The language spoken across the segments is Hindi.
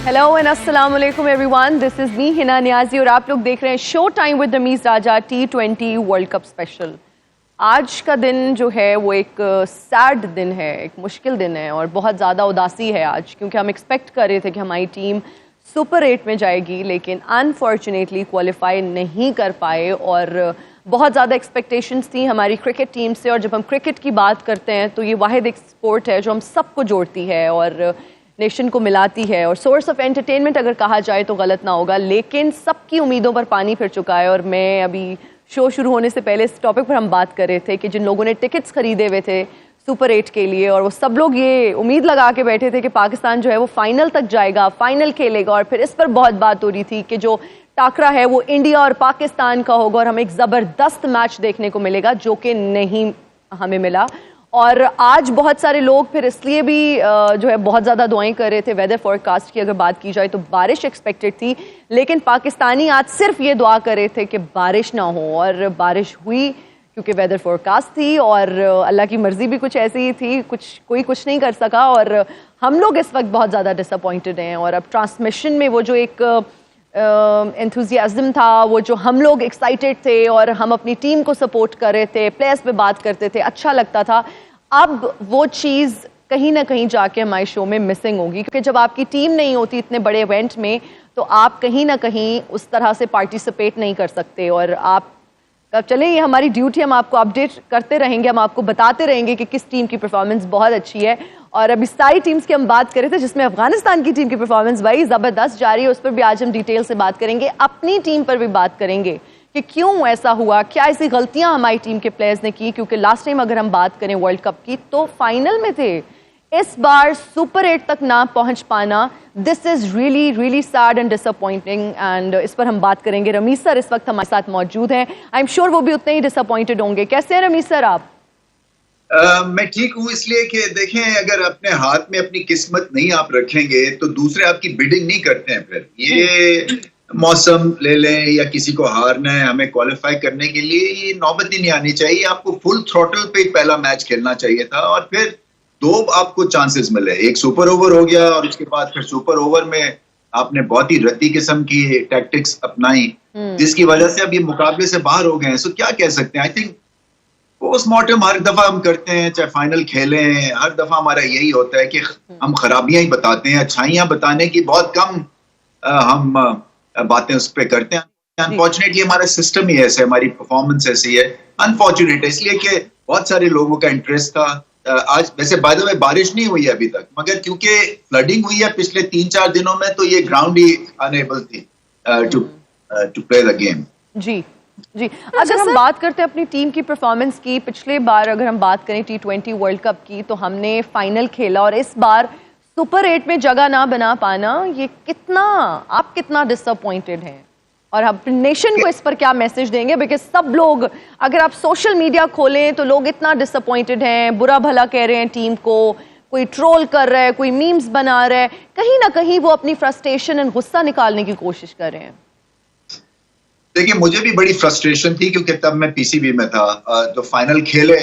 हेलो एंड अस्सलाम वालेकुम everyone, this is me Hina Niazi और आप लोग देख रहे हैं show time with Rameez Raja T20 world cup special. आज का दिन जो है वो एक सैड दिन है, एक मुश्किल दिन है और बहुत ज़्यादा उदासी है आज, क्योंकि हम एक्सपेक्ट कर रहे थे कि हमारी टीम सुपर 8 में जाएगी, लेकिन अनफॉर्चुनेटली क्वालिफाई नहीं कर पाए और बहुत ज़्यादा एक्सपेक्टेशंस थी हमारी क्रिकेट टीम से। और जब हम क्रिकेट की बात करते हैं तो ये वाहिद एक स्पोर्ट है जो हम सबको जोड़ती है और नेशन को मिलाती है और सोर्स ऑफ एंटरटेनमेंट अगर कहा जाए तो गलत ना होगा, लेकिन सबकी उम्मीदों पर पानी फिर चुका है। और मैं अभी शो शुरू होने से पहले इस टॉपिक पर हम बात कर रहे थे कि जिन लोगों ने टिकट्स खरीदे हुए थे सुपर 8 के लिए, और वो सब लोग ये उम्मीद लगा के बैठे थे कि पाकिस्तान जो है वो फाइनल तक जाएगा, फाइनल खेलेगा, और फिर इस पर बहुत बात हो रही थी कि जो टाकरा है वो इंडिया और पाकिस्तान का होगा और हमें एक ज़बरदस्त मैच देखने को मिलेगा, जो कि नहीं हमें मिला। और आज बहुत सारे लोग फिर इसलिए भी जो है बहुत ज़्यादा दुआएं कर रहे थे। वेदर फोरकास्ट की अगर बात की जाए तो बारिश एक्सपेक्टेड थी, लेकिन पाकिस्तानी आज सिर्फ ये दुआ कर रहे थे कि बारिश ना हो, और बारिश हुई क्योंकि वेदर फोरकास्ट थी और अल्लाह की मर्जी भी कुछ ऐसी ही थी, कोई कुछ नहीं कर सका। और हम लोग इस वक्त बहुत ज़्यादा डिसअपॉइंटेड हैं। और अब ट्रांसमिशन में वो जो एक एंथुजियाज्म था, वो जो हम लोग एक्साइटेड थे और हम अपनी टीम को सपोर्ट कर रहे थे, प्लेयर्स पे बात करते थे, अच्छा लगता था, अब वो चीज़ कहीं ना कहीं जाके हमारे शो में मिसिंग होगी। क्योंकि जब आपकी टीम नहीं होती इतने बड़े इवेंट में तो आप कहीं ना कहीं उस तरह से पार्टिसिपेट नहीं कर सकते। और आप चले, ये हमारी ड्यूटी, हम आपको अपडेट करते रहेंगे, हम आपको बताते रहेंगे कि किस टीम की परफॉर्मेंस बहुत अच्छी है। और अभी सारी टीम्स की हम बात कर रहे थे, जिसमें अफगानिस्तान की टीम की परफॉर्मेंस भाई ज़बरदस्त जा रही है, उस पर भी आज हम डिटेल से बात करेंगे। अपनी टीम पर भी बात करेंगे कि क्यों ऐसा हुआ, क्या ऐसी गलतियां हमारी टीम के प्लेयर्स ने की, क्योंकि लास्ट टाइम अगर हम बात करें वर्ल्ड कप की तो फाइनल में थे, इस बार सुपर 8 तक ना पहुंच पाना, this is really really sad and disappointing. And इस पर हम बात करेंगे। रमीज सर इस वक्त हमारे साथ मौजूद हैं, आई एम श्योर वो भी उतने ही डिसअपॉइंटेड होंगे। कैसे हैं रमीज सर आप? मैं ठीक हूँ, इसलिए कि देखें, अगर अपने हाथ में अपनी किस्मत नहीं आप रखेंगे तो दूसरे आपकी बिडिंग नहीं करते हैं। फिर ये मौसम ले लें या किसी को हारना है, हमें क्वालिफाई करने के लिए ये नौबत ही नहीं आनी चाहिए। आपको फुल थ्रॉटल पे पहला मैच खेलना चाहिए था और फिर दो आपको चांसेस मिले, एक सुपर ओवर हो गया और उसके बाद फिर सुपर ओवर में आपने बहुत ही रत्ती किस्म की टैक्टिक्स अपनाई, जिसकी वजह से अब ये मुकाबले से बाहर हो गए हैं। सो क्या कह सकते हैं, आई थिंक पोस्टमार्टम हर दफा हम करते हैं, चाहे फाइनल खेलें, हर दफा हमारा यही होता है कि हम खराबियां ही बताते हैं, अच्छाइयां बताने की बहुत कम हम बातें उस पर करते हैं। अनफॉर्चुनेटली हमारा सिस्टम ही ऐसे, हमारी परफॉर्मेंस ऐसी है, अनफॉर्चुनेट है, इसलिए कि बहुत सारे लोगों का इंटरेस्ट था। आज वैसे बाय द वे बारिश नहीं हुई है अभी तक, मगर क्योंकि फ्लडिंग हुई है पिछले 3-4 दिनों में, तो ये ग्राउंड ही अनएबल थी टू प्ले द गेम। जी जी, अगर हम बात करते हैं अपनी टीम की परफॉर्मेंस की, पिछले बार अगर हम बात करें T20 वर्ल्ड कप की तो हमने फाइनल खेला और इस बार सुपर 8 में जगह ना बना पाना, ये आप कितना डिसअपॉइंटेड हैं और आप नेशन को इस पर क्या मैसेज देंगे? बिकॉज सब लोग, अगर आप सोशल मीडिया खोलें तो लोग इतना डिसअपॉइंटेड हैं, बुरा भला कह रहे हैं टीम को, कोई ट्रोल कर रहा है, कोई मीम्स बना रहा है, कहीं ना कहीं वो अपनी फ्रस्ट्रेशन एंड गुस्सा निकालने की कोशिश कर रहे हैं। देखिए, मुझे भी बड़ी फ्रस्ट्रेशन थी क्योंकि तब मैं पीसीबी में था, तो फाइनल खेले,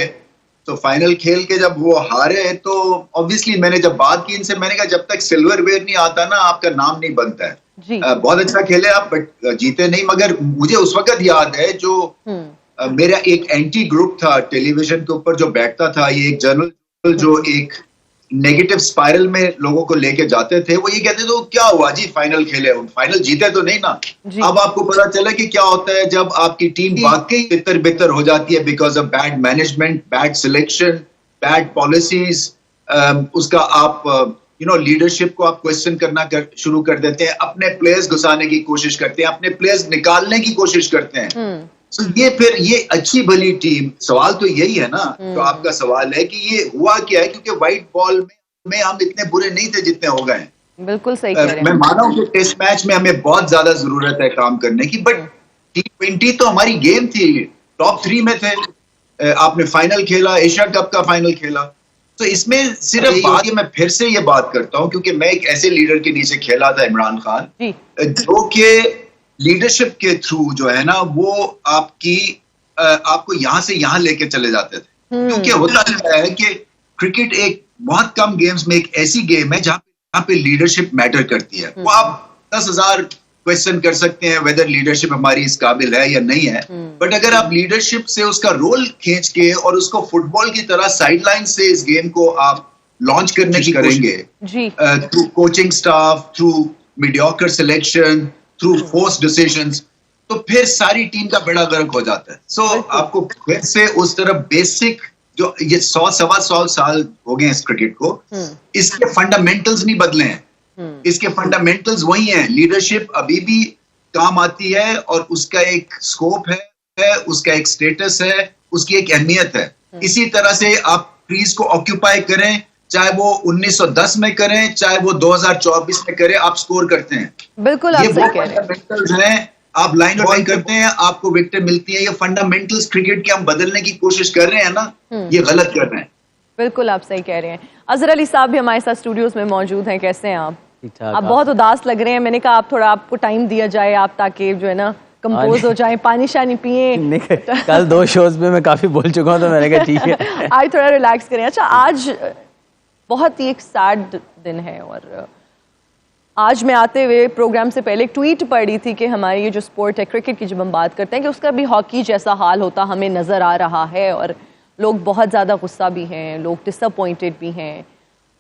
तो फाइनल खेल के जब वो हारे तो ऑब्वियसली मैंने जब बात की इनसे, मैंने कहा जब तक सिल्वर वेयर नहीं आता ना आपका नाम नहीं बनता है। बहुत अच्छा खेले आप बट जीते नहीं। मगर मुझे उस वक्त याद है जो मेरा एक एंटी ग्रुप था टेलीविजन के ऊपर जो बैठता था, ये एक जर्नल जो एक नेगेटिव स्पाइरल में लोगों को लेके जाते थे, वो ये कहते थे क्या हुआ जी फाइनल खेले, फाइनल जीते तो नहीं ना। अब आपको पता चला कि क्या होता है जब आपकी टीम वाकई बितर बितर हो जाती है because of bad management, bad selection, bad policies, उसका आप लीडरशिप को आप क्वेश्चन करना शुरू कर देते हैं, अपने प्लेयर्स घुसाने की कोशिश करते हैं, अपने प्लेयर्स निकालने की कोशिश करते हैं। So, ये अच्छी भली टीम, सवाल तो यही है ना, तो आपका सवाल है कि ये हुआ क्या है, क्योंकि व्हाइट बॉल में हम इतने बुरे नहीं थे जितने हो गए। बिल्कुल सही कह रहे हैं। मैं माना हूं कि टेस्ट मैच में हमें बहुत ज्यादा जरूरत है काम करने की, बट T20 तो हमारी गेम थी, टॉप 3 में थे, आपने फाइनल खेला, एशिया कप का फाइनल खेला, तो इसमें सिर्फ बात, मैं फिर से ये बात करता हूं क्योंकि मैं एक ऐसे लीडर के नीचे खेला था, इमरान खान, जो कि लीडरशिप के थ्रू जो है ना वो आपको यहां से यहां लेके चले जाते थे। क्योंकि होता है कि क्रिकेट एक बहुत कम गेम्स में एक ऐसी गेम है जहां यहाँ पे लीडरशिप मैटर करती है। वो आप 10,000 क्वेश्चन कर सकते हैं वेदर लीडरशिप हमारी इस काबिल है या नहीं है, बट अगर आप लीडरशिप से उसका रोल खींच के और उसको फुटबॉल की तरह साइडलाइन से इस गेम को आप लॉन्च करने की करेंगे through coaching staff, through mediocre selection, through force decisions, तो फिर सारी टीम का बेड़ा गर्क हो जाता है। सो आपको फिर से उस तरफ बेसिक जो ये 100-125 साल हो गए इस क्रिकेट को, इसके फंडामेंटल्स नहीं बदले हैं। इसके फंडामेंटल्स वही हैं। लीडरशिप अभी भी काम आती है और उसका एक स्कोप है, उसका एक स्टेटस है, उसकी एक अहमियत है। इसी तरह से आप क्रीज को ऑक्यूपाई करें, चाहे वो 1910 में करें, चाहे वो 2024 में करें, आप स्कोर करते हैं। बिल्कुल आप सही कह रहे हैं। आप लाइन बॉल करते हैं, आपको विकेट मिलती है। ये फंडामेंटल्स क्रिकेट के हम बदलने की कोशिश कर रहे हैं ना, ये गलत कर रहे हैं। बिल्कुल आप सही कह रहे हैं। अजहर अली साहब भी हमारे साथ स्टूडियोज में मौजूद हैं। कैसे हैं आप? आप बहुत उदास लग रहे हैं। मैंने कहा आप थोड़ा, आपको टाइम दिया जाए, आप ताकि जो है ना कंपोज हो जाए, पानी शानी पिए। कल 2 शोज में मैं काफी बोल चुका हूँ, तो मैंने कहा ठीक है आज थोड़ा रिलैक्स करें। अच्छा, आज बहुत ही एक सैड दिन है और आज मैं आते हुए प्रोग्राम से पहले एक ट्वीट पढ़ी थी कि हमारी ये जो स्पोर्ट है क्रिकेट की, जब हम बात करते हैं कि उसका भी हॉकी जैसा हाल होता हमें नज़र आ रहा है और लोग बहुत ज़्यादा गुस्सा भी हैं, लोग डिसअपॉइंटेड भी हैं।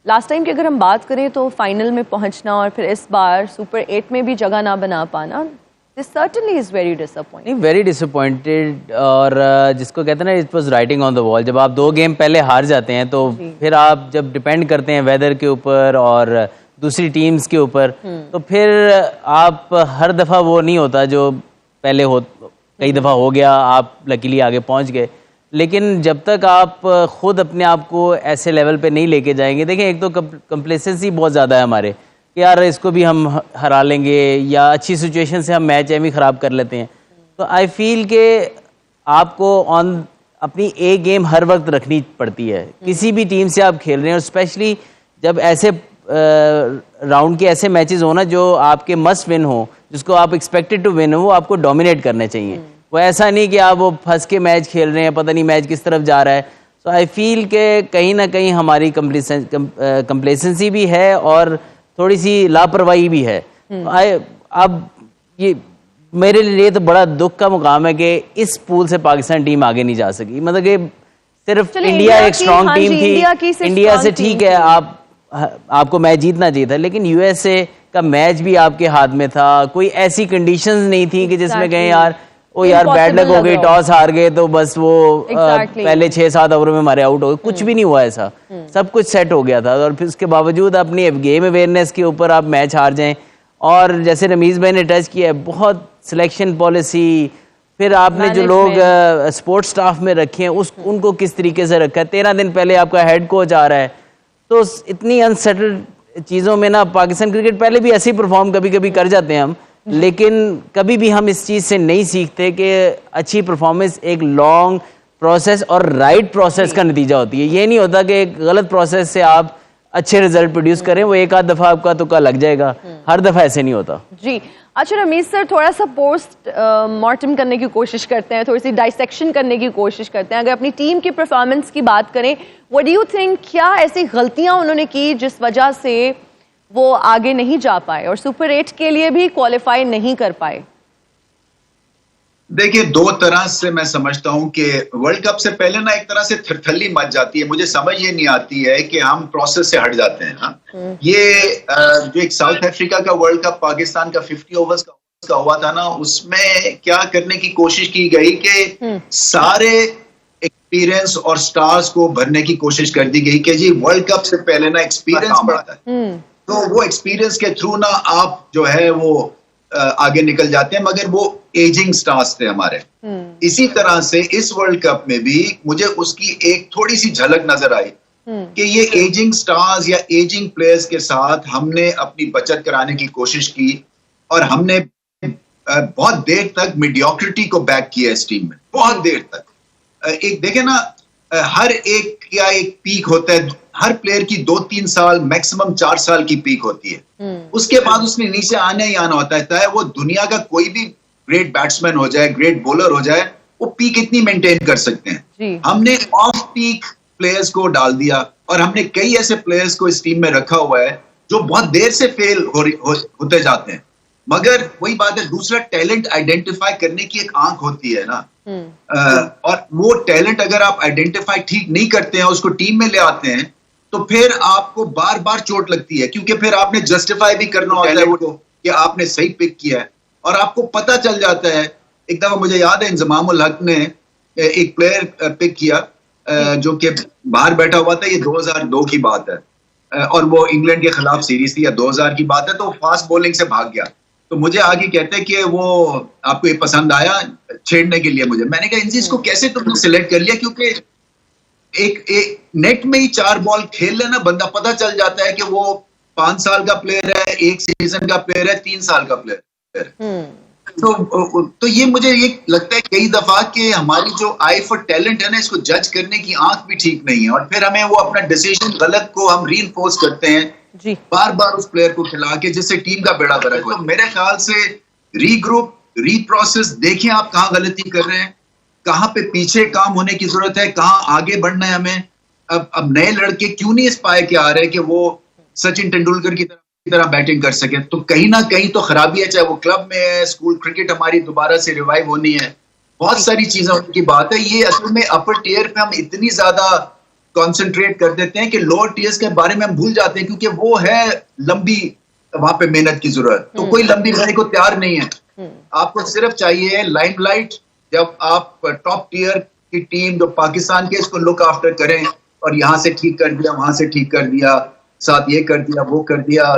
लास्ट टाइम की अगर हम बात करें तो फाइनल में पहुंचना और फिर इस बार सुपर 8 में भी जगह ना बना पाना, this certainly is very disappointing. Very disappointed. और जिसको कहते हैं ना, it was writing on the wall. जब आप 2 गेम पहले हार जाते हैं तो फिर आप जब डिपेंड करते हैं वेदर के ऊपर और दूसरी टीम्स के ऊपर, तो फिर आप हर दफ़ा वो नहीं होता जो पहले हो। कई दफ़ा हो गया, आप लकीली आगे पहुंच गए, लेकिन जब तक आप खुद अपने आप को ऐसे लेवल पे नहीं लेके जाएंगे, देखें एक तो कंप्लेसेंसी बहुत ज़्यादा है हमारे कि यार इसको भी हम हरा लेंगे, या अच्छी सिचुएशन से हम मैच एम ही ख़राब कर लेते हैं। तो आई फील के आपको ऑन अपनी ए गेम हर वक्त रखनी पड़ती है। किसी भी टीम से आप खेल रहे हैं, और स्पेशली जब ऐसे राउंड के ऐसे मैचेस हो ना जो आपके मस्ट विन हो, जिसको आप एक्सपेक्टेड टू विन हो, वो आपको डोमिनेट करने चाहिए। वो ऐसा नहीं कि आप वो फंस के मैच खेल रहे हैं, पता नहीं मैच किस तरफ जा रहा है। सो आई फील के कहीं ना कहीं हमारी कंप्लेसेंसी भी है और थोड़ी सी लापरवाही भी है। अब ये मेरे लिए तो बड़ा दुख का मुकाम है कि इस पूल से पाकिस्तान टीम आगे नहीं जा सकी। मतलब कि सिर्फ इंडिया एक स्ट्रॉन्ग टीम थी, इंडिया से ठीक है आपको मैच जीतना चाहिए था, लेकिन यूएसए का मैच भी आपके हाथ में था। कोई ऐसी कंडीशंस नहीं थी कि जिसमें कहें यार ओ यार बैड लक हो गई, टॉस हार गए तो बस वो पहले 6-7 ओवर में हमारे आउट हो गए। कुछ भी नहीं हुआ ऐसा, सब कुछ सेट हो गया था। और फिर उसके बावजूद अपनी गेम अवेयरनेस के ऊपर आप मैच हार जाएं। और जैसे रमीज भाई ने टच किया है, बहुत सिलेक्शन पॉलिसी, फिर आपने जो लोग स्पोर्ट्स स्टाफ में रखे हैं उनको किस तरीके से रखा है। 13 दिन पहले आपका हेड कोच आ रहा है, तो इतनी अनसेटल्ड चीज़ों में ना पाकिस्तान क्रिकेट पहले भी ऐसे ही परफॉर्म कभी कभी कर जाते हैं हम, लेकिन कभी भी हम इस चीज़ से नहीं सीखते कि अच्छी परफॉर्मेंस एक लॉन्ग प्रोसेस और राइट प्रोसेस का नतीजा होती है। ये नहीं होता कि एक गलत प्रोसेस से आप अच्छे रिजल्ट प्रोड्यूस करें, वो एक आध दफ़ा आपका तुक्का लग जाएगा, हर दफ़ा ऐसे नहीं होता जी। अच्छा रमीज सर, थोड़ा सा पोस्ट मॉर्टम करने की कोशिश करते हैं, थोड़ी सी डाइसेक्शन करने की कोशिश करते हैं। अगर अपनी टीम की परफॉर्मेंस की बात करें, व्हाट डू यू थिंक, क्या ऐसी गलतियां उन्होंने की जिस वजह से वो आगे नहीं जा पाए और सुपर 8 के लिए भी क्वालिफाई नहीं कर पाए? देखिए, 2 तरह से मैं समझता हूं कि वर्ल्ड कप से पहले ना एक तरह से थरथल्ली मच जाती है। मुझे समझ ये नहीं आती है कि हम प्रोसेस से हट जाते हैं। हाँ, ये जो एक साउथ अफ्रीका का वर्ल्ड कप पाकिस्तान का 50 ओवर्स का हुआ था ना, उसमें क्या करने की कोशिश की गई कि सारे एक्सपीरियंस और स्टार्स को भरने की कोशिश कर दी गई कि जी वर्ल्ड कप से पहले ना एक्सपीरियंस बढ़ता है, तो वो एक्सपीरियंस के थ्रू ना आप जो है वो आगे निकल जाते हैं। मगर वो एजिंग स्टार्स थे हमारे। इसी तरह से इस वर्ल्ड कप में भी मुझे उसकी एक थोड़ी सी झलक नजर आई कि ये एजिंग स्टार्स या एजिंग प्लेयर्स के साथ हमने अपनी बचत कराने की कोशिश की और हमने बहुत देर तक मीडियोक्रिटी को बैक किया इस टीम में, बहुत देर तक। एक देखे ना, हर एक या एक पीक होता है, हर प्लेयर की 2-3 साल मैक्सिमम 4 साल की पीक होती है। उसके बाद उसने नीचे आने ही आना होता है, चाहे वो दुनिया का कोई भी ग्रेट बैट्समैन हो जाए, ग्रेट बॉलर हो जाए, वो पीक इतनी मेंटेन कर सकते हैं। हमने ऑफ पीक प्लेयर्स को डाल दिया और हमने कई ऐसे प्लेयर्स को इस टीम में रखा हुआ है जो बहुत देर से फेल होते जाते हैं। मगर वही बात है, दूसरा टैलेंट आइडेंटिफाई करने की एक आंख होती है ना, और वो टैलेंट अगर आप आइडेंटिफाई ठीक नहीं करते हैं, उसको टीम में ले आते हैं, तो फिर आपको बार बार चोट लगती है, क्योंकि फिर आपने जस्टिफाई भी करना होता है वो कि आपने सही पिक किया है, और आपको पता चल जाता है। एक दफा मुझे याद है, इंजमामुल हक ने एक प्लेयर पिक किया जो कि बाहर बैठा हुआ था, ये 2002 की बात है, और वो इंग्लैंड के खिलाफ सीरीज थी, या 2000 की बात है, तो फास्ट बॉलिंग से भाग गया। तो मुझे आगे कहते हैं कि वो आपको ये पसंद आया छेड़ने के लिए मुझे। मैंने कहा इनसे इसको कैसे तुमने सिलेक्ट कर लिया, क्योंकि एक नेट में ही 4 बॉल खेल लेना, बंदा पता चल जाता है कि वो 5 साल का प्लेयर है, 1 सीजन का प्लेयर है, 3 साल का प्लेयर है। तो ये मुझे ये लगता है कई दफा कि हमारी जो आई फॉर टैलेंट है ना, इसको जज करने की आंख भी ठीक नहीं है, और फिर हमें वो अपना डिसीजन गलत को हम रीइंफोर्स करते हैं जी, बार बार उस प्लेयर को खिला के, जिससे टीम का बेड़ा गर्क हो। तो मेरे ख्याल से रीग्रुप, रीप्रोसेस, देखें आप कहाँ गलती कर रहे हैं, कहाँ पे पीछे काम होने की जरूरत है, कहाँ आगे बढ़ना है हमें। अब नए लड़के क्यों नहीं इस पाए के आ रहे कि वो सचिन तेंदुलकर की तरह बैटिंग कर सके, तो कहीं ना कहीं तो खराबी है, चाहे वो क्लब में है, स्कूल क्रिकेट हमारी दोबारा से रिवाइव होनी है, बहुत सारी चीजें उनकी बात है। ये असल में अपर टियर पे हम इतनी ज्यादा कंसंट्रेट कर देते हैं कि लोअर टियर्स के बारे में हम भूल जाते हैं, क्योंकि वो है लंबी, वहां पे मेहनत की जरूरत। तो कोई लंबी लड़ाई को तैयार नहीं है, आपको सिर्फ चाहिए लाइमलाइट। जब आप टॉप टियर की टीम जो पाकिस्तान के, इसको लुक आफ्टर करें, और यहाँ से ठीक कर दिया, वहां से ठीक कर दिया, साथ ये कर दिया, वो कर दिया।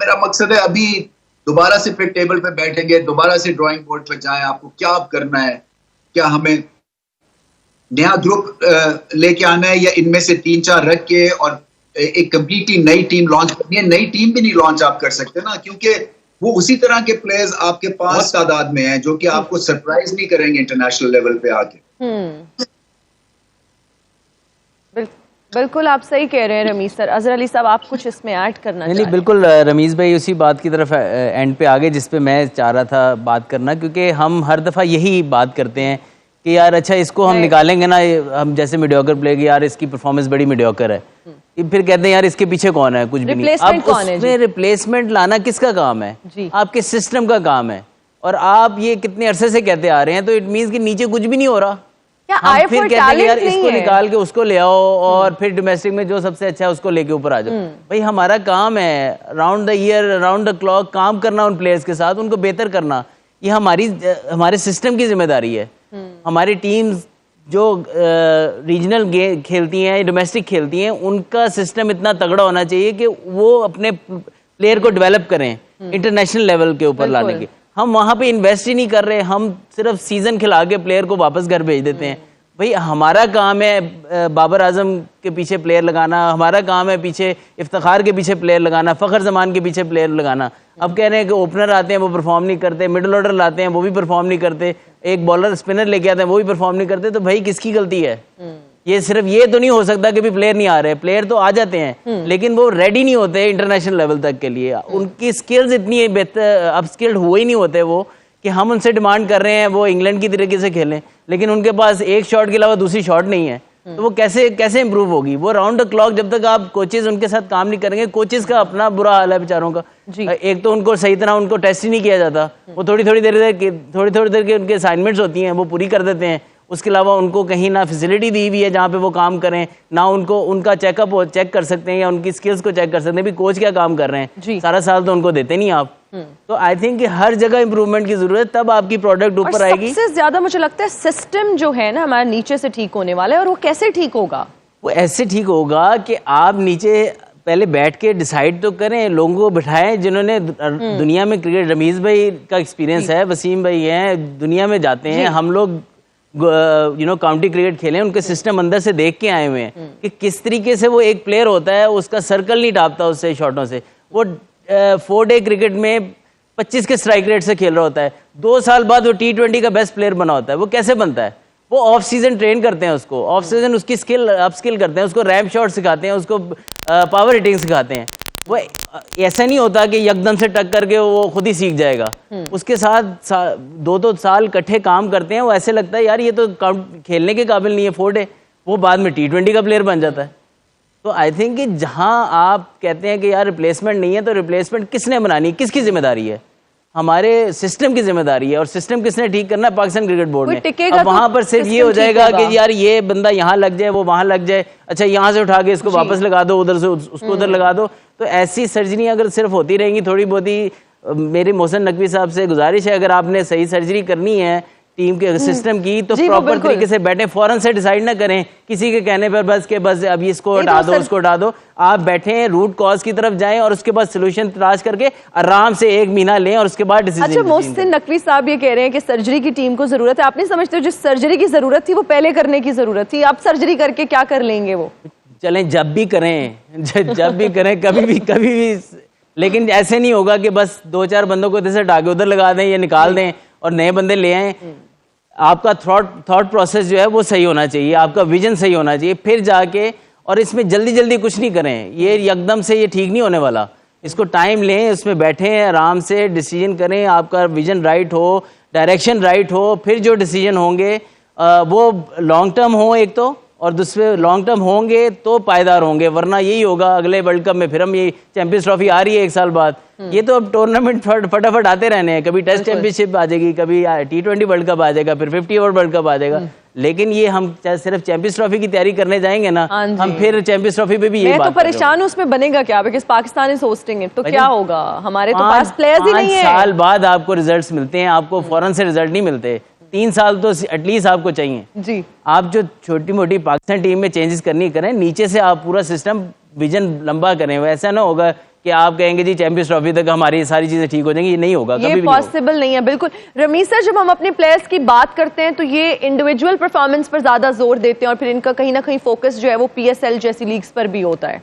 मेरा मकसद है अभी दोबारा से फिर टेबल पे बैठेंगे, दोबारा से ड्राइंग बोर्ड पे जाएं, आपको क्या अब करना है, क्या हमें नया ग्रुप लेके आना है, या इनमें से 3-4 रख के और एक कंप्लीटली नई टीम लॉन्च करनी है। नई टीम भी नहीं लॉन्च आप कर सकते ना, क्योंकि वो उसी तरह के प्लेयर्स आपके पास तादाद में हैं जो कि आपको सरप्राइज नहीं करेंगे इंटरनेशनल लेवल पे आके। बिल्कुल आप सही कह रहे हैं रमीज सर। अजहर अली साहब, आप कुछ इसमें ऐड करना नहीं, बिल्कुल रमीज भाई उसी बात की तरफ एंड पे आ गए जिस पे मैं चाह रहा था बात करना, क्योंकि हम हर दफ़ा यही बात करते हैं कि यार अच्छा इसको हम निकालेंगे ना, हम जैसे मीडियोकर प्ले की, यार इसकी परफॉर्मेंस बड़ी मीडियोकर है, फिर कहते हैं यार इसके पीछे कौन है, कुछ भी नहीं। अब उसमें रिप्लेसमेंट लाना किसका काम है? आपके सिस्टम का काम है, और आप ये कितने अरसे से कहते आ रहे हैं, तो इट मीन्स कि नीचे कुछ भी नहीं हो रहा। हम फिर कहते हैं यार इसको निकाल के उसको ले आओ, और फिर डोमेस्टिक में जो सबसे अच्छा है उसको लेके ऊपर आ जाओ। भाई हमारा काम है round the year, round the clock काम करना उन प्लेयर्स के साथ, उनको बेहतर करना, ये हमारे सिस्टम की जिम्मेदारी है। हमारी टीम्स जो रीजनल खेलती हैं, डोमेस्टिक खेलती हैं, उनका सिस्टम इतना तगड़ा होना चाहिए कि वो अपने प्लेयर को डेवलप करें इंटरनेशनल लेवल के ऊपर लाने के। हम वहाँ पे इन्वेस्ट ही नहीं कर रहे, हम सिर्फ सीजन खिला के प्लेयर को वापस घर भेज देते हैं। भाई हमारा काम है बाबर आजम के पीछे प्लेयर लगाना, हमारा काम है पीछे इफ्तिखार के पीछे प्लेयर लगाना, फ़खर जमान के पीछे प्लेयर लगाना। अब कह रहे हैं कि ओपनर आते हैं वो परफॉर्म नहीं करते, मिडिल ऑर्डर लाते हैं वो भी परफॉर्म नहीं करते, एक बॉलर स्पिनर लेके आते हैं वो भी परफॉर्म नहीं करते। तो भाई किसकी गलती है? ये सिर्फ ये तो नहीं हो सकता कि भी प्लेयर नहीं आ रहे, प्लेयर तो आ जाते हैं लेकिन वो रेडी नहीं होते इंटरनेशनल लेवल तक के लिए। उनकी स्किल्स इतनी बेहतर अप स्किल्ड हुए ही नहीं होते वो, कि हम उनसे डिमांड कर रहे हैं वो इंग्लैंड की तरीके से खेलें, लेकिन उनके पास एक शॉट के अलावा दूसरी शॉट नहीं है, तो वो कैसे इंप्रूव होगी? वो राउंड द क्लॉक जब तक आप कोचेज उनके साथ काम नहीं करेंगे, कोचेज का अपना बुरा हाल है बेचारों का। एक तो उनको सही तरह उनको टेस्ट ही नहीं किया जाता, वो थोड़ी थोड़ी देर के उनके असाइनमेंट्स होती हैं वो पूरी कर देते हैं, उसके अलावा उनको कहीं ना फैसिलिटी दी हुई है जहाँ पे वो काम करें, ना उनको उनका चेकअप चेक कर सकते हैं या उनकी स्किल्स को चेक कर सकते हैं भी कोच क्या काम कर रहे हैं, सारा साल तो उनको देते नहीं आप। तो आई थिंक कि हर जगह इंप्रूवमेंट की जरूरत है, तब आपकी प्रोडक्ट ऊपर आएगी। सबसे ज्यादा मुझे लगता है सिस्टम जो है ना हमारा नीचे से ठीक होने वाला है, और वो कैसे ठीक होगा? वो ऐसे ठीक होगा कि आप नीचे पहले बैठ के डिसाइड तो करें, लोगों को बिठाएं जिन्होंने दुनिया में क्रिकेट, रमीज भाई का एक्सपीरियंस है, वसीम भाई हैं, दुनिया में जाते हैं, हम लोग काउंटी क्रिकेट खेले, उनके सिस्टम अंदर से देख के आए हुए हैं कि किस तरीके से वो एक प्लेयर होता है, उसका सर्कल नहीं टापता उससे शॉटों से, वो 4 डे क्रिकेट में 25 के स्ट्राइक रेट से खेल रहा होता है, 2 साल बाद वो T20 का बेस्ट प्लेयर बना होता है। वो कैसे बनता है? वो ऑफ सीजन ट्रेन करते हैं उसको, ऑफ सीजन उसकी स्किल अप स्किल करते हैं, उसको रैम्प शॉट सिखाते हैं, उसको पावर हिटिंग सिखाते हैं। वो ऐसा नहीं होता कि एकदम से टक करके वो खुद ही सीख जाएगा, उसके साथ 2 साल इकट्ठे काम करते हैं। वो ऐसे लगता है यार ये तो खेलने के काबिल नहीं है 4 डे, वो बाद में T20 का प्लेयर बन जाता है। तो तो आई थिंक कि जहां आप कहते हैं कि यार रिप्लेसमेंट नहीं है, तो रिप्लेसमेंट किसने बनानी, किसकी जिम्मेदारी है? हमारे सिस्टम की जिम्मेदारी है। और सिस्टम किसने ठीक करना है? पाकिस्तान क्रिकेट बोर्ड ने। अब वहां पर सिर्फ ये हो जाएगा कि यार ये बंदा यहाँ लग जाए, वो वहां लग जाए, अच्छा यहाँ से उठा के इसको वापस लगा दो, उधर से उसको उधर लगा दो। तो ऐसी सर्जरी अगर सिर्फ होती रहेंगी थोड़ी बहुत ही, मेरी मोहसिन नकवी साहब से गुजारिश है, अगर आपने सही सर्जरी करनी है टीम के सिस्टम की, तो प्रॉपर तरीके से बैठे, फौरन से डिसाइड ना करें किसी के कहने पर बस के बस अब इसको हटा दो, उसको हटा दो। आप बैठे रूट कॉज की तरफ जाएं और उसके बाद सोल्यूशन तलाश करके आराम से 1 महीना लें और उसके बाद डिसीजन। अच्छा, मोहसिन नकवी साहब ये कह रहे हैं कि सर्जरी की टीम को जरूरत है। आप नहीं समझते जिस सर्जरी की जरूरत थी वो पहले करने की जरूरत थी? अब सर्जरी करके क्या कर लेंगे वो? चलें, जब भी करें जब भी करें, कभी भी, लेकिन ऐसे नहीं होगा कि बस 2-4 बंदों को इधर से हटा के उधर लगा दें या निकाल दें और नए बंदे ले आएं। आपका थॉट प्रोसेस जो है वो सही होना चाहिए, आपका विजन सही होना चाहिए, फिर जाके, और इसमें जल्दी जल्दी कुछ नहीं करें, ये एकदम से ये ठीक नहीं होने वाला। इसको टाइम लें, उसमें बैठें, आराम से डिसीजन करें, आपका विजन राइट हो, डायरेक्शन राइट हो, फिर जो डिसीजन होंगे वो लॉन्ग टर्म हो एक तो, और दूसरे लॉन्ग टर्म होंगे तो पायदार होंगे। वरना यही होगा अगले वर्ल्ड कप में फिर हम ये चैंपियंस ट्रॉफी आ रही है 1 साल बाद, ये तो अब टूर्नामेंट फटाफट आते रहने हैं, कभी टेस्ट चैंपियनशिप आ जाएगी, कभी T20 वर्ल्ड कप आ जाएगा, फिर 50 ओवर वर्ल्ड कप आ जाएगा। लेकिन ये हम सिर्फ चैंपियंस ट्रॉफी की तैयारी करने जाएंगे ना, हम फिर चैंपियंस ट्रॉफी पे भी यही बात मैं तो परेशान हूं, उसमें बनेगा क्या? Because Pakistan is hosting it, तो क्या होगा? हमारे तो पास प्लेयर्स ही नहीं है। 5 साल बाद आपको रिजल्ट्स मिलते हैं, आपको फौरन से रिजल्ट नहीं मिलते, 3 साल तो एटलीस्ट आपको चाहिए जी। आप जो छोटी मोटी पाकिस्तान टीम में चेंजेस करनी करें, नीचे से आप पूरा सिस्टम विजन लंबा करें। वैसा ना होगा कि आप कहेंगे जी चैंपियंस ट्रॉफी तक हमारी सारी चीजें ठीक हो जाएंगी, ये नहीं होगा, कभी भी पॉसिबल नहीं है। बिल्कुल रमीज सर, जब हम अपने प्लेयर्स की बात करते हैं तो ये इंडिविजुअल परफॉर्मेंस पर ज्यादा जोर देते हैं और फिर इनका कहीं ना कहीं फोकस जो है वो PSL जैसी लीग्स पर भी होता है।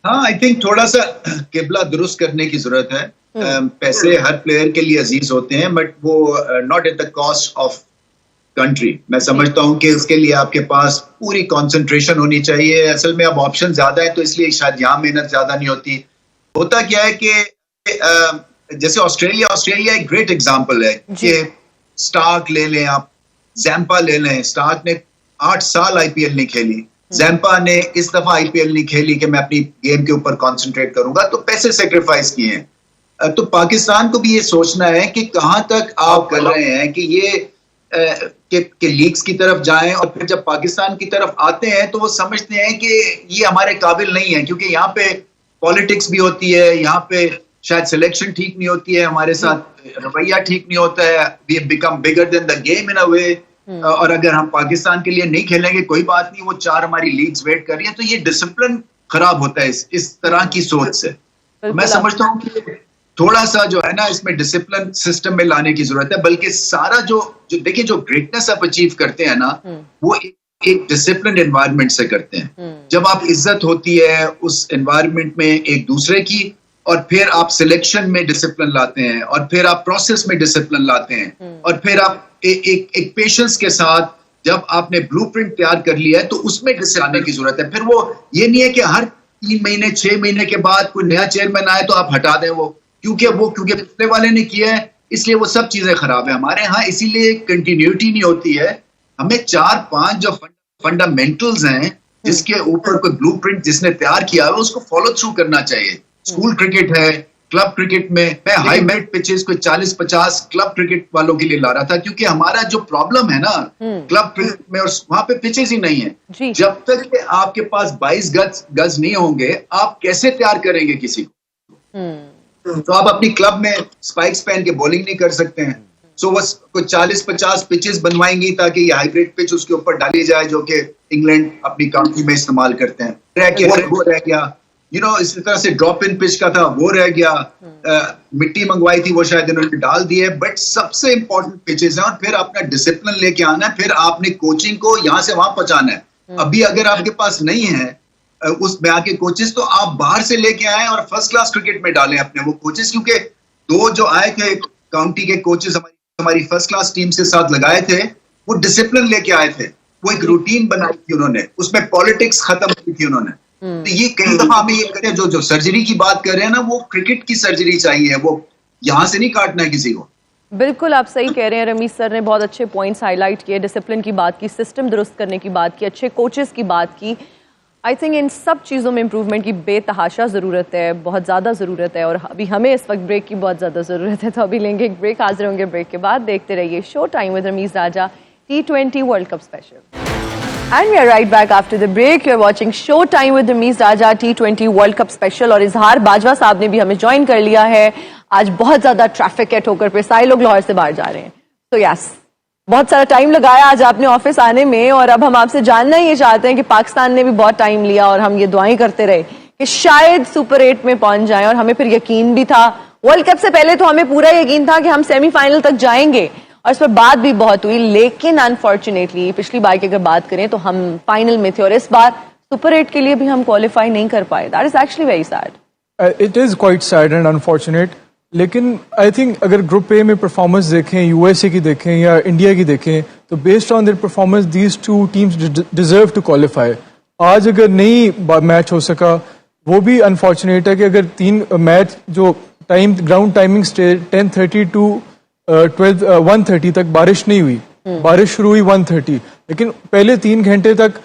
हाँ, आई थिंक थोड़ा सा किबला दुरुस्त करने की जरूरत है। पैसे हर प्लेयर के लिए अजीज होते हैं, बट वो not at the cost of country. मैं समझता हूं कि इसके लिए आपके पास पूरी कंसंट्रेशन होनी चाहिए। असल में अब ऑप्शन ज्यादा है तो इसलिए शायद यहाँ मेहनत ज्यादा नहीं होती। होता क्या है कि जैसे ऑस्ट्रेलिया एक ग्रेट एग्जांपल है कि स्टार्क ले लें आप, जैम्पा ले लें। स्टार्क ने 8 साल IPL नहीं खेली, जैम्पा ने इस दफा IPL नहीं खेली कि मैं अपनी गेम के ऊपर कॉन्सेंट्रेट करूंगा, तो पैसे सेक्रीफाइस किए हैं। तो पाकिस्तान को भी ये सोचना है कि कहां तक आप कर रहे हैं कि ये के लीग्स की तरफ जाएं, और फिर जब पाकिस्तान की तरफ आते हैं तो वो समझते हैं कि ये हमारे काबिल नहीं है, क्योंकि यहाँ पे पॉलिटिक्स भी होती है, यहाँ पे शायद सिलेक्शन ठीक नहीं होती है, हमारे साथ रवैया ठीक नहीं होता है। We have become bigger than the game in a way. और अगर हम पाकिस्तान के लिए नहीं खेलेंगे कोई बात नहीं, वो 4 हमारी लीग्स वेट कर रही है, तो ये डिसिप्लिन खराब होता है इस तरह की सोच से। मैं समझता हूँ कि थोड़ा सा जो है ना इसमें डिसिप्लिन सिस्टम में लाने की जरूरत है। बल्कि सारा जो देखिए जो ग्रेटनेस आप अचीव करते हैं ना, वो एक डिसिप्लिन एनवायरनमेंट से करते हैं। जब आप इज्जत होती है उस एनवायरनमेंट में एक दूसरे की, और फिर आप सिलेक्शन में डिसिप्लिन लाते हैं, और फिर आप प्रोसेस में डिसिप्लिन लाते हैं, और फिर आप एक पेशेंस के साथ जब आपने ब्लूप्रिंट तैयार कर लिया है तो उसमें डिसिप्लिन लाने की जरूरत है। फिर वो ये नहीं है कि हर 3 महीने 6 महीने के बाद कोई नया चेयरमैन आए तो आप हटा दें वो, क्योंकि पिछले वाले ने किया है इसलिए वो सब चीजें खराब है हमारे यहाँ, इसीलिए कंटिन्यूटी नहीं होती है। हमें 4-5 जो फंडामेंटल्स हैं जिसके ऊपर कोई ब्लूप्रिंट जिसने तैयार किया है उसको फॉलो थ्रू करना चाहिए। स्कूल क्रिकेट है, क्लब क्रिकेट में मैं हाई मेरिट पिचेस को 40-50 क्लब क्रिकेट वालों के लिए ला रहा था, क्योंकि हमारा जो प्रॉब्लम है ना क्लब क्रिकेट में, और वहां पे पिचेस ही नहीं है। जब तक कि आपके पास 22 गज नहीं होंगे आप कैसे तैयार करेंगे किसी को? तो आप अपनी क्लब में स्पाइक्स पहन के बॉलिंग नहीं कर सकते हैं। सो बस कुछ 40-50 पिचेस बनवाएंगी ताकि ये हाइब्रिड पिच उसके ऊपर डाली जाए, जो कि इंग्लैंड अपनी काउंटी में इस्तेमाल करते हैं। वो रह गया, इस तरह से ड्रॉप इन पिच का था वो रह गया। मिट्टी मंगवाई थी वो शायद इन्होंने डाल दी है, बट सबसे इंपॉर्टेंट पिचेस हैं। और फिर अपना डिसिप्लिन लेके आना है, फिर आपने कोचिंग को यहाँ से वहां पहुंचाना है। अभी अगर आपके पास नहीं है उसमें आके कोचेस, तो आप बाहर से लेके आए और फर्स्ट क्लास क्रिकेट में डालें अपने वो कोचेस, क्योंकि 2 जो आए थे काउंटी के कोचेस हमारी फर्स्ट क्लास टीम से साथ लगाए थे, वो डिसिप्लिन लेके आए थे, वो एक रूटीन बनाई थी उन्होंने, उसमें पॉलिटिक्स खत्म की थी उन्होंने। तो ये कई दफा हमें ये करें, जो सर्जरी की बात कर रहे हैं ना, वो क्रिकेट की सर्जरी चाहिए, वो यहाँ से नहीं काटना है किसी को। बिल्कुल आप सही कह रहे हैं, रमीज सर ने बहुत अच्छे पॉइंट्स हाईलाइट किए, डिसिप्लिन की बात की, सिस्टम दुरुस्त करने की बात की, अच्छे कोचेस की बात की। आई थिंक इन सब चीज़ों में इम्प्रूवमेंट की बेतहाशा ज़रूरत है, बहुत ज़्यादा ज़रूरत है, और अभी हमें इस वक्त ब्रेक की बहुत ज़्यादा ज़रूरत है। तो अभी लेंगे एक ब्रेक, हाजिर होंगे ब्रेक के बाद। देखते रहिए show time with Rameez Raja T20 world cup special. And we are right back after the break. You are watching Showtime with Ramiz Raja T20 World Cup Special और इजहार बाजवा साहब ने भी हमें ज्वाइन कर लिया है। आज बहुत ज्यादा ट्रैफिक है ठोकर पे, सारे लोग लाहौर से बाहर जा रहे हैं। तो यस, बहुत सारा टाइम लगाया आज आपने ऑफिस आने में, और अब हम आपसे जानना ये चाहते हैं कि पाकिस्तान ने भी बहुत टाइम लिया और हम ये दुआएं करते रहे कि शायद सुपर 8 में पहुंच जाएं, और हमें फिर यकीन भी था। वर्ल्ड कप से पहले तो हमें पूरा यकीन था कि हम सेमीफाइनल तक जाएंगे, और इस पर बात भी बहुत हुई, लेकिन अनफॉर्चुनेटली पिछली बार की अगर बात करें तो हम फाइनल में थे, और इस बार सुपर 8 के लिए भी हम क्वालिफाई नहीं कर पाए। That is actually very sad. It is quite sad and unfortunate, लेकिन आई थिंक अगर ग्रुप ए में परफॉर्मेंस देखें, यूएसए की देखें या इंडिया की देखें, तो based on their performance these two teams deserve to qualify. आज अगर नहीं मैच हो सका, वो भी अनफॉर्चुनेट है कि अगर 3 मैच जो टाइम ग्राउंड टाइमिंग 10:30 टू 1:30 तक बारिश नहीं हुई, बारिश शुरू हुई 1:30, लेकिन पहले 3 घंटे तक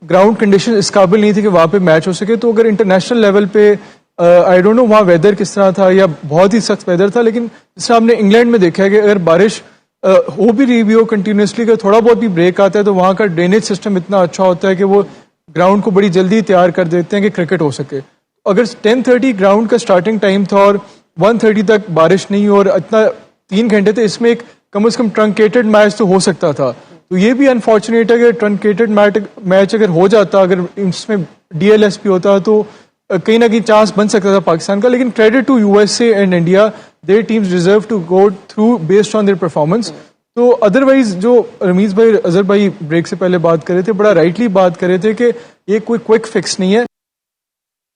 ग्राउंड कंडीशन इस काबिल नहीं थी कि वहां पे मैच हो सके। तो अगर इंटरनेशनल लेवल पे आई डोंट नो वहाँ वेदर किस तरह था, या बहुत ही सख्त वेदर था, लेकिन जिस तरह हमने इंग्लैंड में देखा है कि अगर बारिश हो भी रही हो कंटिन्यूसली, अगर थोड़ा बहुत भी ब्रेक आता है तो वहाँ का ड्रेनेज सिस्टम इतना अच्छा होता है कि वो ग्राउंड को बड़ी जल्दी तैयार कर देते हैं कि क्रिकेट हो सके। अगर 10:30 ग्राउंड का स्टार्टिंग टाइम था और 1:30 तक बारिश नहीं हो और इतना 3 घंटे थे, इसमें एक कम से कम ट्रंकेटेड मैच तो हो सकता था। तो ये भी अनफॉर्चुनेट है कि ट्रंकेटेड मैच अगर हो जाता, अगर इसमें DLS भी होता तो कहीं ना कहीं चांस बन सकता था पाकिस्तान का। लेकिन credit to USA and India, their teams deserve to go through based on their performance. तो अदरवाइज जो रमीज भाई, अजहर भाई ब्रेक से पहले बात कर रहे थे, बड़ा राइटली बात कर रहे थे कि ये कोई क्विक फिक्स नहीं है।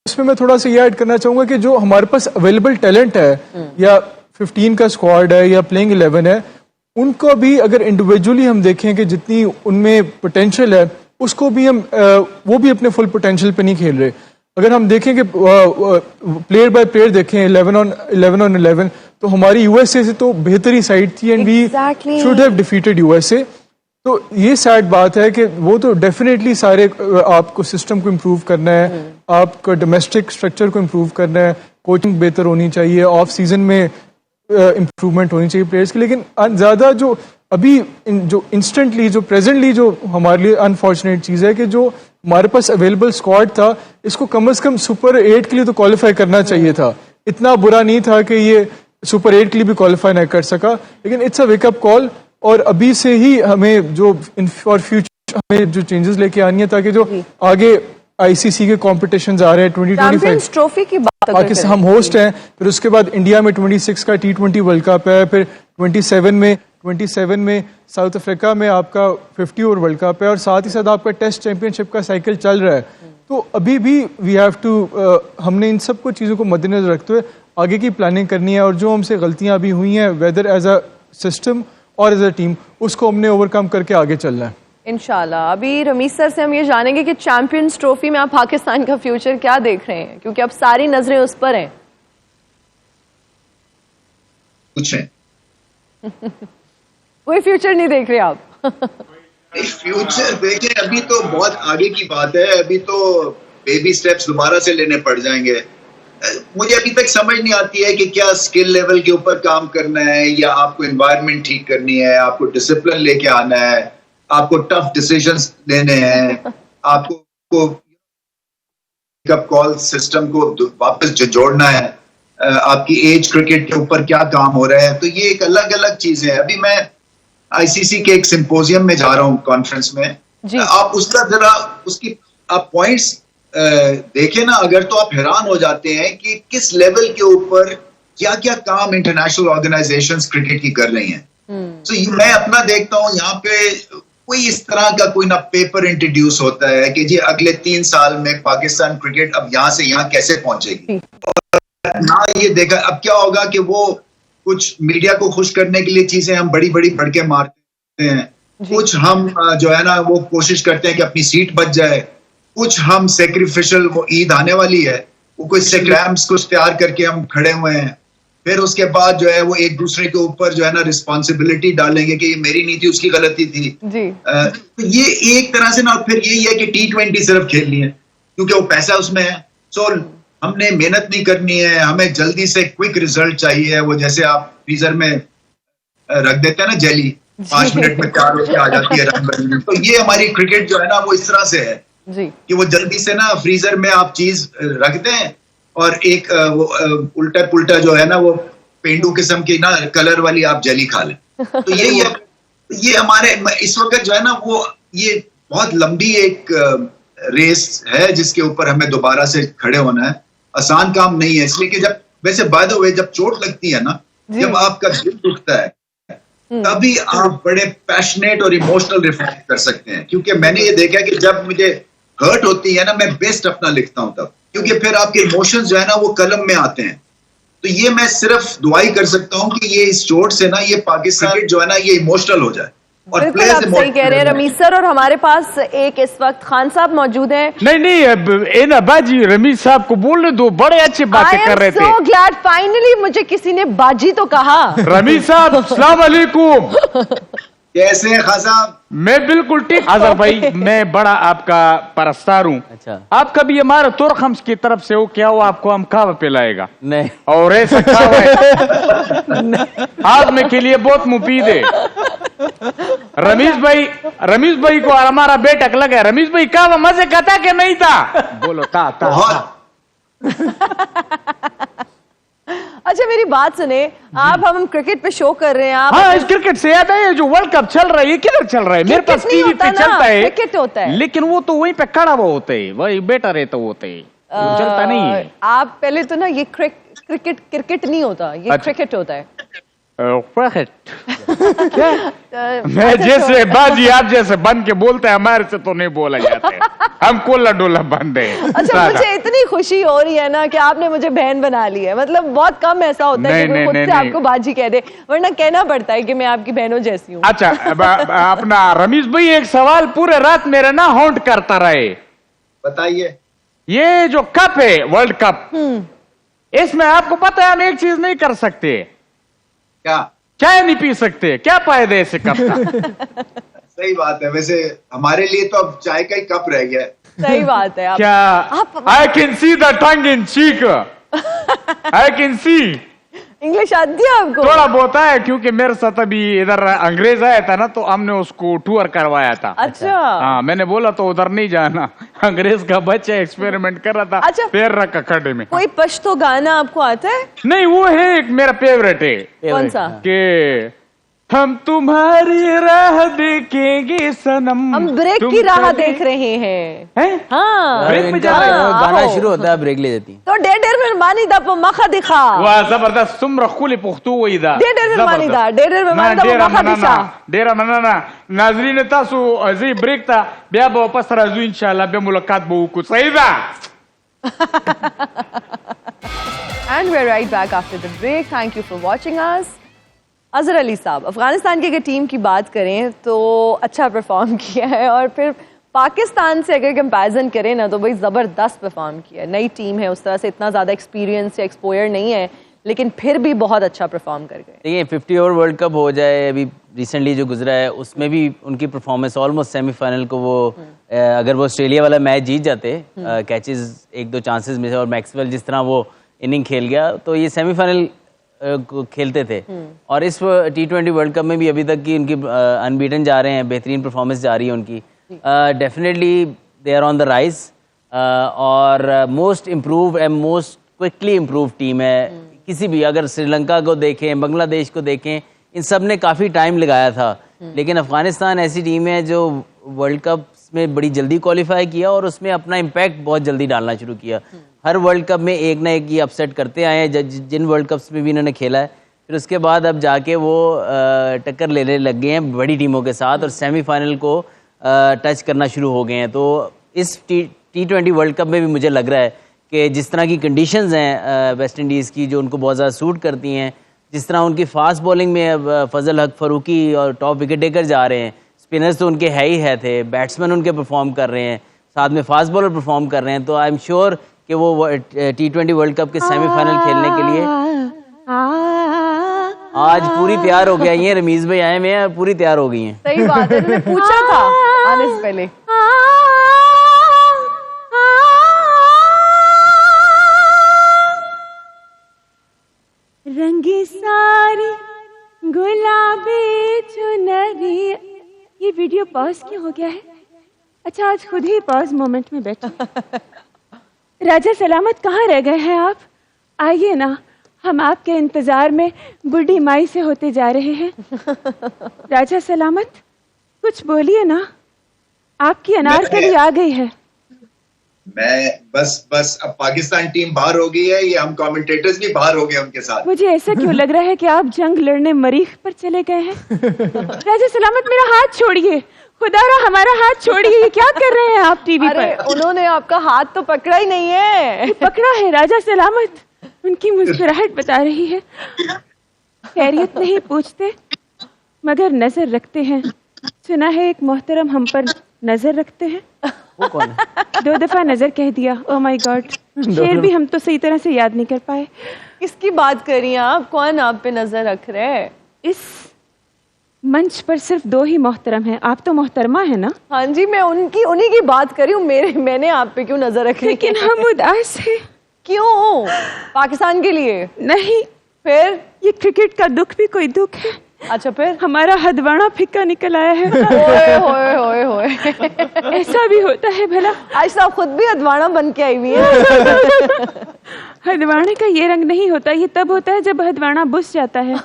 इसमें मैं थोड़ा सा ये ऐड करना चाहूंगा कि जो हमारे पास अवेलेबल टैलेंट है, या 15 का स्क्वाड है या प्लेइंग 11 है, उनको भी अगर इंडिविजुअली हम देखें कि जितनी उनमें पोटेंशियल है, उसको भी हम वो भी अपने फुल पोटेंशियल पे नहीं खेल रहे। अगर हम देखें कि प्लेयर बाय प्लेयर देखें 11 on 11, तो हमारी यूएसए से तो बेहतर ही साइड थी, and we should have defeated USA. तो ये सैड बात है कि वो तो डेफिनेटली सारे आपको सिस्टम को इम्प्रूव करना है, आपका डोमेस्टिक स्ट्रक्चर को इम्प्रूव करना है, कोचिंग बेहतर होनी चाहिए, ऑफ सीजन में इम्प्रूवमेंट होनी चाहिए प्लेयर्स की। लेकिन ज़्यादा जो अभी जो इंस्टेंटली जो प्रेजेंटली जो हमारे लिए अनफॉर्चुनेट चीज़ है कि जो हमारे पास अवेलेबल स्क्वाड था, इसको कम से कम सुपर 8 के लिए तो क्वालिफाई करना चाहिए था। इतना बुरा नहीं था कि ये सुपर 8 के लिए भी क्वालिफाई नहीं कर सका, लेकिन इट्स अ वेकअप कॉल। और अभी से ही हमें जो इन फॉर फ्यूचर हमें जो चेंजेस लेके आनी है, ताकि जो आगे ICC के कॉम्पिटिशंस आ रहे हैं 2025 ट्रॉफी की बात पाकिस्तान हम होस्ट हैं, फिर उसके बाद इंडिया में 26 का T20 वर्ल्ड कप है, फिर 27 में साउथ अफ्रीका में आपका 50 ओवर वर्ल्ड कप है, और साथ ही साथ आपका टेस्ट चैंपियनशिप का साइकिल चल रहा है। तो अभी भी वी हैव टू हमने इन सब को चीज़ों को मद्देनजर रखते हुए आगे की प्लानिंग करनी है, और जो हमसे गलतियां अभी हुई हैं, वेदर एज अ सिस्टम और एज अ टीम, उसको हमने ओवरकम करके आगे चलना है इंशाल्लाह। अभी रमीज सर से हम ये जानेंगे कि चैंपियंस ट्रॉफी में आप पाकिस्तान का फ्यूचर क्या देख रहे हैं, क्योंकि अब सारी नजरें उस पर हैं। कोई फ्यूचर नहीं देख रहे आप? फ्यूचर देखें, अभी तो बहुत आगे की बात है, अभी तो बेबी स्टेप्स दोबारा से लेने पड़ जाएंगे। मुझे अभी तक समझ नहीं आती है कि क्या स्किल लेवल के ऊपर काम करना है, या आपको एनवायरनमेंट ठीक करनी है, आपको डिसिप्लिन लेके आना है, आपको टफ डिसीजंस लेने हैं, आपको पिकअप कॉल सिस्टम को वापस जोड़ना है, आपकी एज क्रिकेट के ऊपर क्या काम हो रहा है। तो ये एक अलग अलग चीजें हैं। अभी मैं ICC के एक सिंपोजियम में जा रहा हूँ, कॉन्फ्रेंस में। आप उसका जरा उसकी आप पॉइंट्स देखें ना, अगर तो आप हैरान हो जाते हैं कि किस लेवल के ऊपर क्या क्या काम इंटरनेशनल ऑर्गेनाइजेशंस क्रिकेट की कर रही हैं। तो मैं अपना देखता हूँ, यहाँ पे कोई इस तरह का कोई ना पेपर इंट्रोड्यूस होता है कि जी अगले 3 साल में पाकिस्तान क्रिकेट अब यहाँ से यहाँ कैसे पहुंचेगी, और ना ये देखा अब क्या होगा कि वो कुछ मीडिया को खुश करने के लिए चीजें हम बड़ी बड़ी भड़के मारते हैं, कुछ हम जो है ना वो कोशिश करते हैं कि अपनी सीट बच जाए, कुछ हम सेक्रीफिशियल, वो ईद आने वाली है, वो कुछ सेक्राम्स कुछ तैयार करके हम खड़े हुए हैं, फिर उसके बाद जो है वो एक दूसरे के ऊपर जो है ना रिस्पॉन्सिबिलिटी डालेंगे कि ये मेरी नहीं थी, उसकी गलती थी जी। तो ये एक तरह से ना फिर यही है कि T20 सिर्फ खेलनी है क्योंकि वो पैसा उसमें है। सो हमने मेहनत नहीं करनी है, हमें जल्दी से क्विक रिजल्ट चाहिए। वो जैसे आप फ्रीजर में रख देते हैं ना जेली, 5 मिनट में तैयार होकर आ जाती है रंग बरंगी। तो ये हमारी क्रिकेट जो है ना वो इस तरह से है जी कि वो जल्दी से ना फ्रीजर में आप चीज रख दें और एक वो उल्टा पुल्टा जो है ना वो पेंडू किस्म की ना कलर वाली आप जेली खा लें। तो यही है, ये हमारे इस वक्त जो है ना वो ये बहुत लंबी एक रेस है जिसके ऊपर हमें दोबारा से खड़े होना है। आसान काम नहीं है, इसलिए कि जब वैसे बाय द वे जब चोट लगती है ना, जब आपका दिल दुखता है तभी आप बड़े पैशनेट और इमोशनल रिफ्लेक्ट कर सकते हैं। क्योंकि मैंने ये देखा कि जब मुझे हर्ट होती है ना, मैं बेस्ट अपना लिखता हूं तब, क्योंकि फिर आपके इमोशंस जो है ना वो कलम में आते हैं। तो ये मैं सिर्फ दुआई कर सकता हूं कि ये इस चोट से ना ये पाकिस्तान जो है ना ये इमोशनल हो जाए। और बिल्कुल आप सही कह रहे हैं रमीज सर। और हमारे पास एक इस वक्त खान साहब मौजूद हैं। नहीं अब बाजी रमीज साहब को बोलने दो, बड़े अच्छे बातें कर रहे थे। सो ग्लैड फाइनली मुझे किसी ने बाजी तो कहा। रमीज साहब अस्सलाम वालेकुम। कैसे हैं खान साहब? मैं बिल्कुल ठीक। आजर भाई मैं बड़ा आपका परस्तार हूँ। अच्छा। आप कभी हमारे तुर्खम्स की तरफ से हो क्या, वो आपको हम खावा पिलाएगा? नहीं। और ऐसा खावा है आदमी के लिए बहुत मुफीद है। रमीज भाई को हमारा बेटक लगा। रमीज भाई खावा मजे का था कि नहीं था? बोलो था। अच्छा मेरी बात सुने आप, हम क्रिकेट पे शो कर रहे हैं आप। हाँ, इस क्रिकेट से याद है जो वर्ल्ड कप चल रहा है, ये किधर चल रहा है? मेरे पास टीवी पे चलता है, क्रिकेट होता है, लेकिन वो तो वहीं पे खड़ा हुआ होते है, वही बेटा रहता होते है, चलता नहीं है। आप पहले तो ना ये क्रिकेट नहीं होता, ये क्रिकेट होता है। क्या? मैं जैसे बाजी आप जैसे बन के बोलते हैं, हमारे से तो नहीं बोला जाता है, हम कोला डोला बन रहे हैं। अच्छा मुझे इतनी खुशी हो रही है ना कि आपने मुझे बहन बना ली है। मतलब बहुत कम ऐसा होता है कि कोई खुद से आपको बाजी कह दे, वरना कहना पड़ता है कि मैं आपकी बहनों जैसी हूँ। अच्छा अपना रमीज भाई एक सवाल पूरे रात मेरा ना हॉन्ट करता रहे। बताइए। ये जो कप है वर्ल्ड कप, इसमें आपको पता है हम एक चीज नहीं कर सकते, क्या? चाय नहीं पी सकते। क्या फायदा ऐसे कप का? सही बात है, वैसे हमारे लिए तो अब चाय का ही कप रह गया है। सही बात है। क्या? I can see the tongue in cheek, I can see. English आती है आपको? थोड़ा बहुत है, क्योंकि मेरे साथ अभी इधर अंग्रेज आया था ना, तो हमने उसको टूर करवाया था। अच्छा। हाँ, मैंने बोला तो उधर नहीं जाना, अंग्रेज का बच्चा एक्सपेरिमेंट कर रहा था। अच्छा। पैर रखा खड्डे में। कोई पश्तो गाना आपको आता है? नहीं, वो है एक मेरा फेवरेट है। कौन सा? कि हम तुम्हारी राह देखेंगे सनम। हम ब्रेक की राह देख रहे हैं। हाँ, ब्रेक में जा रहे हैं। गाना शुरू होता है, ब्रेक ले जाती है। तो डेढ़ मेहरबानी दा मखा दिखा। वाह जबरदस्त, तुम रखूली पुख्तू वही दा। डेढ़ मेहरबानी दा मखा दिखा। डेरा मनाना नाजरीन तासु अजी ब्रेक था बिया वापस राजू इंशाल्लाह बे मुलाकात बहु कुछ सही था। And we're right back after the break. Thank you for watching us. Azhar Ali साहब, अफगानिस्तान की अगर टीम की बात करें तो अच्छा परफॉर्म किया है, और फिर पाकिस्तान से अगर कंपैरिजन करें ना तो भाई ज़बरदस्त परफॉर्म किया है। नई टीम है, उस तरह से इतना ज़्यादा एक्सपीरियंस या एक्सपोजर नहीं है, लेकिन फिर भी बहुत अच्छा परफॉर्म कर गए। देखिए 50 ओवर वर्ल्ड कप हो जाए, अभी रिसेंटली जो गुजरा है उसमें भी उनकी परफॉर्मेंस ऑलमोस्ट सेमीफाइनल को वो अगर वो ऑस्ट्रेलिया वाला मैच जीत जाते, कैचेस 1-2 चांसेस में से, और मैक्सवेल जिस तरह वो इनिंग खेल गया तो ये सेमीफाइनल खेलते थे। और इस T20 वर्ल्ड कप में भी अभी तक की उनकी अनबीटन जा रहे हैं, बेहतरीन परफॉर्मेंस जा रही है उनकी। Definitely they are on the rise, और most improve and most quickly improve team है। किसी भी, अगर श्रीलंका को देखें, बांग्लादेश को देखें, इन सब ने काफ़ी टाइम लगाया था, लेकिन अफगानिस्तान ऐसी टीम है जो वर्ल्ड कप में बड़ी जल्दी क्वालिफाई किया और उसमें अपना इम्पैक्ट बहुत जल्दी डालना शुरू किया। हर वर्ल्ड कप में एक ना एक ये अपसेट करते आए हैं, जिन वर्ल्ड कप्स में भी इन्होंने खेला है। फिर उसके बाद अब जाके वो टक्कर लेने लग गए हैं बड़ी टीमों के साथ, और सेमीफाइनल को टच करना शुरू हो गए हैं। तो इस T20 वर्ल्ड कप में भी मुझे लग रहा है कि जिस तरह की कंडीशंस हैं वेस्ट इंडीज़ की, जो उनको बहुत ज़्यादा सूट करती हैं, जिस तरह उनकी फास्ट बॉलिंग में फजल हक फारूकी और टॉप विकेट टेकर जा रहे हैं, स्पिनर्स तो उनके है ही है थे, बैट्समैन उनके परफॉर्म कर रहे हैं, साथ में फास्ट बॉलर परफॉर्म कर रहे हैं, तो आई एम श्योर कि वो T20 वर्ल्ड कप के सेमीफाइनल खेलने के लिए आज पूरी तैयार हो गया ये रमीज भाई आए हुए हैं, पूरी तैयार हो गई हैं। सही बात है, मैंने पूछा था आने से पहले। रंगी सारी गुलाबी चुनरी। ये वीडियो पॉज क्यों हो गया है? अच्छा, आज खुद ही पॉज मोमेंट में बैठे। राजा सलामत कहाँ रह गए हैं आप? आइए ना, हम आपके इंतजार में बूढ़ी माई से होते जा रहे हैं। राजा सलामत कुछ बोलिए ना, आपकी अनारकली आ गई है। मैं बस अब पाकिस्तान टीम बाहर हो गई है, ये हम कमेंटेटर्स भी बाहर हो गए उनके साथ। मुझे ऐसा क्यों लग रहा है कि आप जंग लड़ने मरीख पर चले गए हैं? राजा सलामत मेरा हाथ छोड़िए, खुदारा हमारा हाथ छोड़िए। ये क्या कर रहे हैं आप टीवी अरे पर? उन्होंने आपका हाथ तो पकड़ा ही नहीं है। पकड़ा है राजा सलामत, उनकी मुस्कुराहट बता रही है। खैरियत नहीं पूछते मगर नजर रखते हैं। सुना है एक मोहतरम हम पर नजर रखते हैं। वो कौन है? 2 दफा नजर कह दिया। ओ माय गॉड, शेर भी हम तो सही तरह से याद नहीं कर पाए। किसकी बात कर रही हैं आप? कौन आप पे नजर रख रहे हैं? इस मंच पर सिर्फ 2 ही मोहतरम हैं। आप तो मोहतरमा है ना? हाँ जी, मैं उन्हीं की बात कर रही हूँ। मैंने आप पे क्यों नजर रखी? लेकिन हम उदास हैं। क्यों? पाकिस्तान के लिए? नहीं, फिर? ये क्रिकेट का दुख भी कोई दुख है। अच्छा, फिर? हमारा हदवाना फिक्का निकल आया है। ओए होए होए होए। ऐसा भी होता है भला? आज तो आप खुद भी अदवाना बन के आई हुई है। हदवाने का ये रंग नहीं होता, ये तब होता है जब हदवाना बुस जाता है।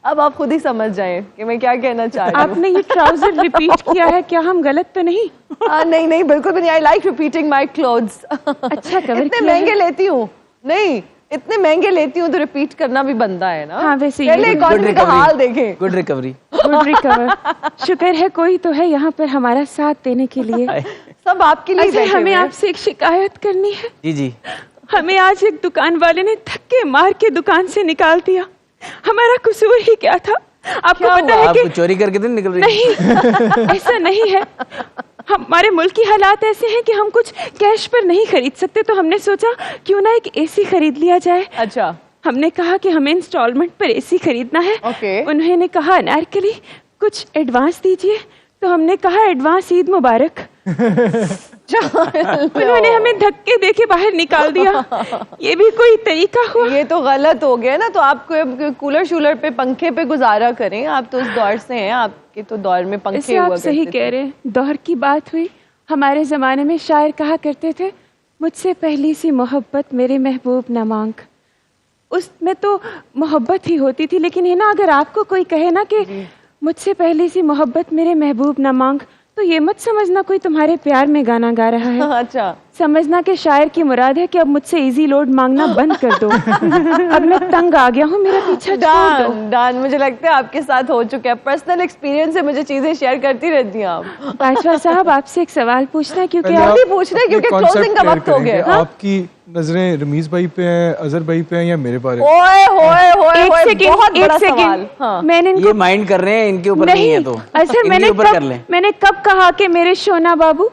अब आप खुद ही समझ जाएं कि मैं क्या कहना चाह रही हूँ। आपने ये ट्राउजर रिपीट किया है, क्या हम गलत तो नहीं? नहीं बिल्कुल भी नहीं। I like repeating my clothes. अच्छा कवर इतने किया महंगे है। लेती हूँ, नहीं इतने महंगे लेती हूँ तो रिपीट करना भी बनता है ना। हाँ, वैसे पहले ये इकॉनमी का हाल देखें। Good recovery. Good recover. शुक्र है कोई तो है यहाँ पर हमारा साथ देने के लिए। सब आपके लिए अच्छा, बैठे हमें हुए हैं। आपसे एक शिकायत करनी है। जी जी। हमें आज एक दुकान वाले ने धक्के मार के दुकान से निकाल दिया। हमारा कसूर ही क्या था? आपको क्या पता हुआ? है आप कि चोरी करके तो नहीं निकल रही? नहीं, ऐसा नहीं है। हमारे मुल्क की हालात ऐसे हैं कि हम कुछ कैश पर नहीं खरीद सकते, तो हमने सोचा क्यों ना एक एसी खरीद लिया जाए। अच्छा, हमने कहा कि हमें इंस्टॉलमेंट पर एसी खरीदना है। ओके। उन्होंने कहा अनारकली कुछ एडवांस दीजिए, तो हमने कहा एडवांस ईद मुबारक। उन्होंने हमें धक्के देके बाहर निकाल दिया। ये भी कोई तरीका हुआ? ये तो गलत हो गया ना। तो आपको अब कूलर शूलर पे पंखे पे गुजारा करें। आप तो उस दौर से हैं, आपके तो दौर में पंखे इसे हुआ आप सही करते थे। कह रहे हैं। दौर की बात हुई। हमारे जमाने में शायर कहा करते थे, मुझसे पहली सी मोहब्बत मेरे महबूब न मांग। उसमें तो मोहब्बत ही होती थी, लेकिन है ना, अगर आपको कोई कहे ना कि मुझसे पहली सी मोहब्बत मेरे महबूब न मांग, तो ये मत समझना कोई तुम्हारे प्यार में गाना गा रहा है। अच्छा, समझना कि शायर की मुराद है कि अब मुझसे इजी लोड मांगना बंद कर दो। अब मैं तंग आ गया हूँ, मेरा पीछा छोड़ दो। डन। मुझे लगता है आपके साथ हो चुका है। पर्सनल एक्सपीरियंस से मुझे चीजें शेयर करती रहती हैं आप। बाजवा साहब, आपसे एक सवाल पूछना है, क्योंकि पहले आप भी पूछ रहे हैं, क्योंकि अपने closing का concept वक्त हो clear गया। करें कि आपकी नजरें रमीज भाई पे हैं, अजहर भाई पे हैं या मेरे बारे में? ओए होए होए एक होए, सेकंड, बहुत एक बड़ा सवाल। सेकंड। हाँ। मैंने ये इनको माइंड कर रहे हैं, इनके ऊपर नहीं है तो अच्छा, इनके ऊपर कर लें। मैंने कब कहा कि मेरे सोना बाबू?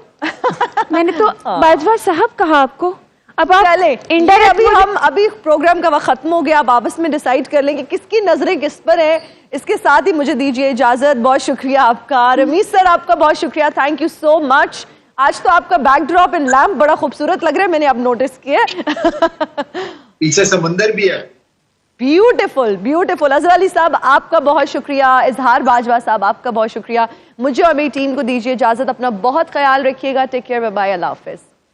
मैंने तो बाजवा साहब कहा आपको। अब आप चले indirect अभी प्रोग्राम का वक्त खत्म हो गया। आप आपस में डिसाइड कर लें कि किसकी नजरें किस पर है। इसके साथ ही मुझे दीजिए इजाजत। बहुत शुक्रिया आपका रमीज सर, आपका बहुत शुक्रिया, थैंक यू सो मच। आज तो आपका बैकड्रॉप एंड लैम्प बड़ा खूबसूरत लग रहा है, मैंने अब नोटिस किया। पीछे समुंदर भी है। Beautiful beautiful. अजहर अली साहब आपका बहुत शुक्रिया। इजहार बाजवा साहब आपका बहुत शुक्रिया। मुझे और मेरी टीम को दीजिए इजाजत। अपना बहुत ख्याल रखिएगा। टेक केयर, बाय बाय, अल्लाह हाफिज।